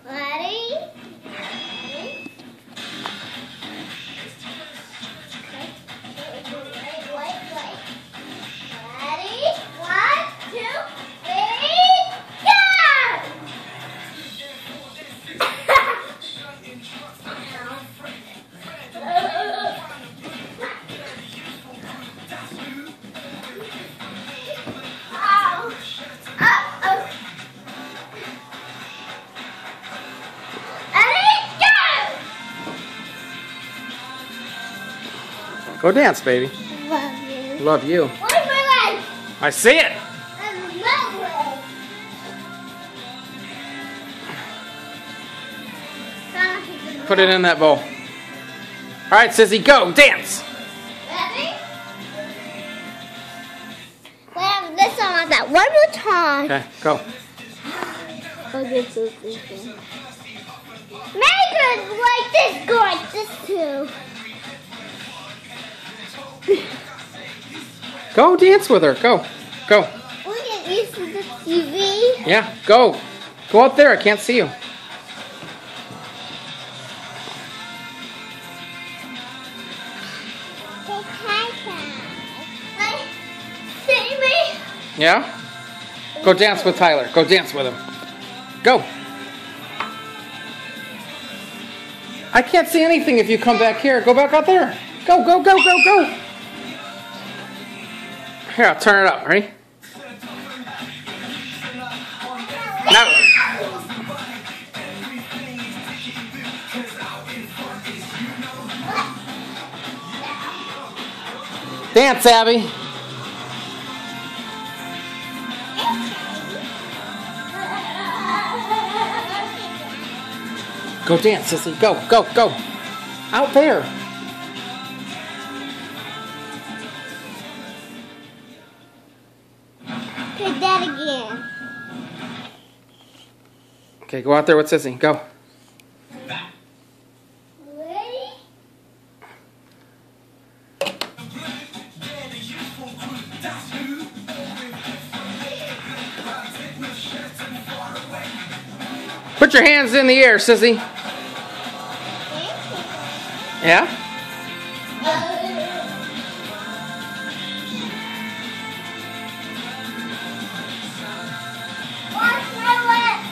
Ready? Ready? 1, 2, 3, go! Go dance, baby. Love you. Love you. Where's my leg? I see it. That's my leg. Put it in that bowl. All right, Sissy, go dance. Ready? Well, this one like that. One more time. Okay, go. Okay, so make it like this, go like this too. Go dance with her. Go. Go. We get used to the TV. Yeah, go. Go up there. I can't see you. See me? Yeah? Go dance with Tyler. Go dance with him. Go. I can't see anything if you come back here. Go back out there. Go, go, go, go, go. Here, I'll turn it up. Ready? Now. Dance, Abby. Go dance, Sissy. Go, go, go. Out there. Do that again. Okay, go out there with Sissy. Go. Ready? Put your hands in the air, Sissy. Yeah? Watch my lips.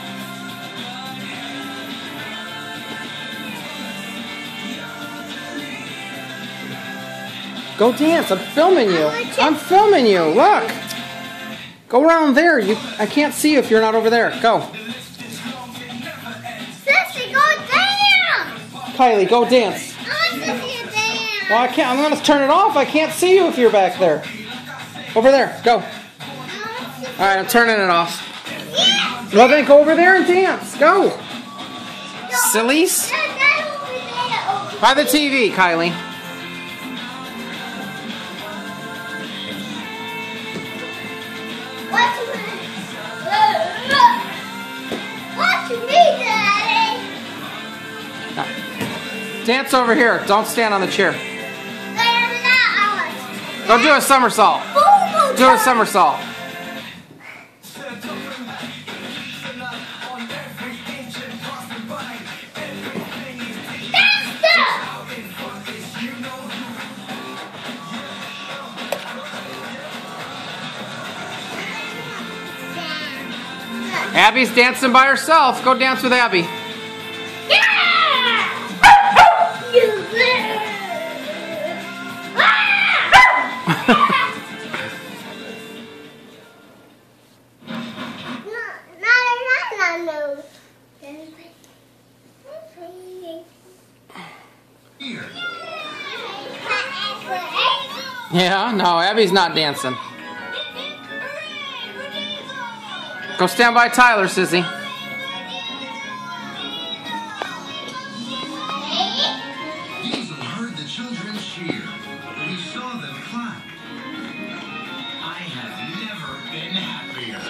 Go dance. I'm filming you. I'm filming you. Look. Go around there. I can't see you if you're not over there. Go. Sissy, go dance. Kylie, go dance. I want Sissy to dance. Well, I can't. I'm going to turn it off. I can't see you if you're back there. Over there. Go. All right, I'm turning it off. Well, then go over there and dance. Go. Sillies. By the TV, Kylie. Watch me, Daddy. Dance over here. Don't stand on the chair. Stand up. Go do a somersault. Do a somersault. Abby's dancing by herself. Go dance with Abby. Yeah, no, Abby's not dancing. Go stand by Tyler, Sissy. Diesel heard the children cheer. He saw them clap. I have never been happier.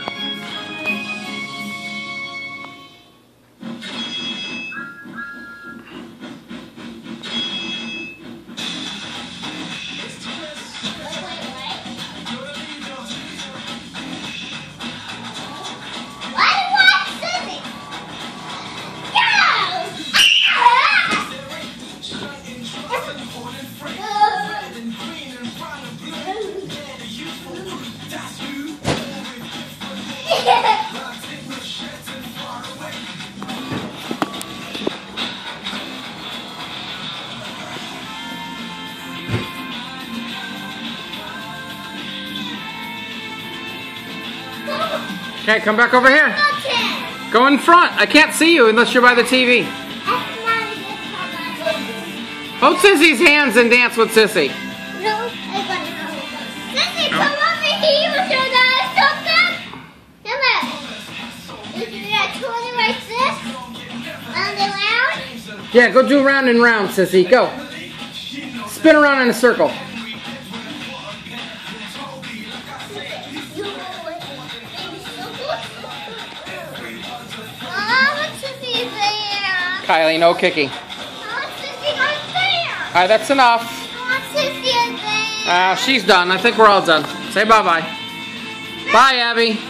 I want Okay, come back over here. Okay. Go in front. I can't see you unless you're by the TV. Hold Sissy's hands and dance with Sissy. No, Sissy, come over here. Should I stop them? Come on. You do that 20 like this. Round and round. Yeah, go do round and round, Sissy. Go. Spin around in a circle. Kylie, no kicking. Alright, that's enough. She's done. I think we're all done. Say bye-bye. Bye, Abby.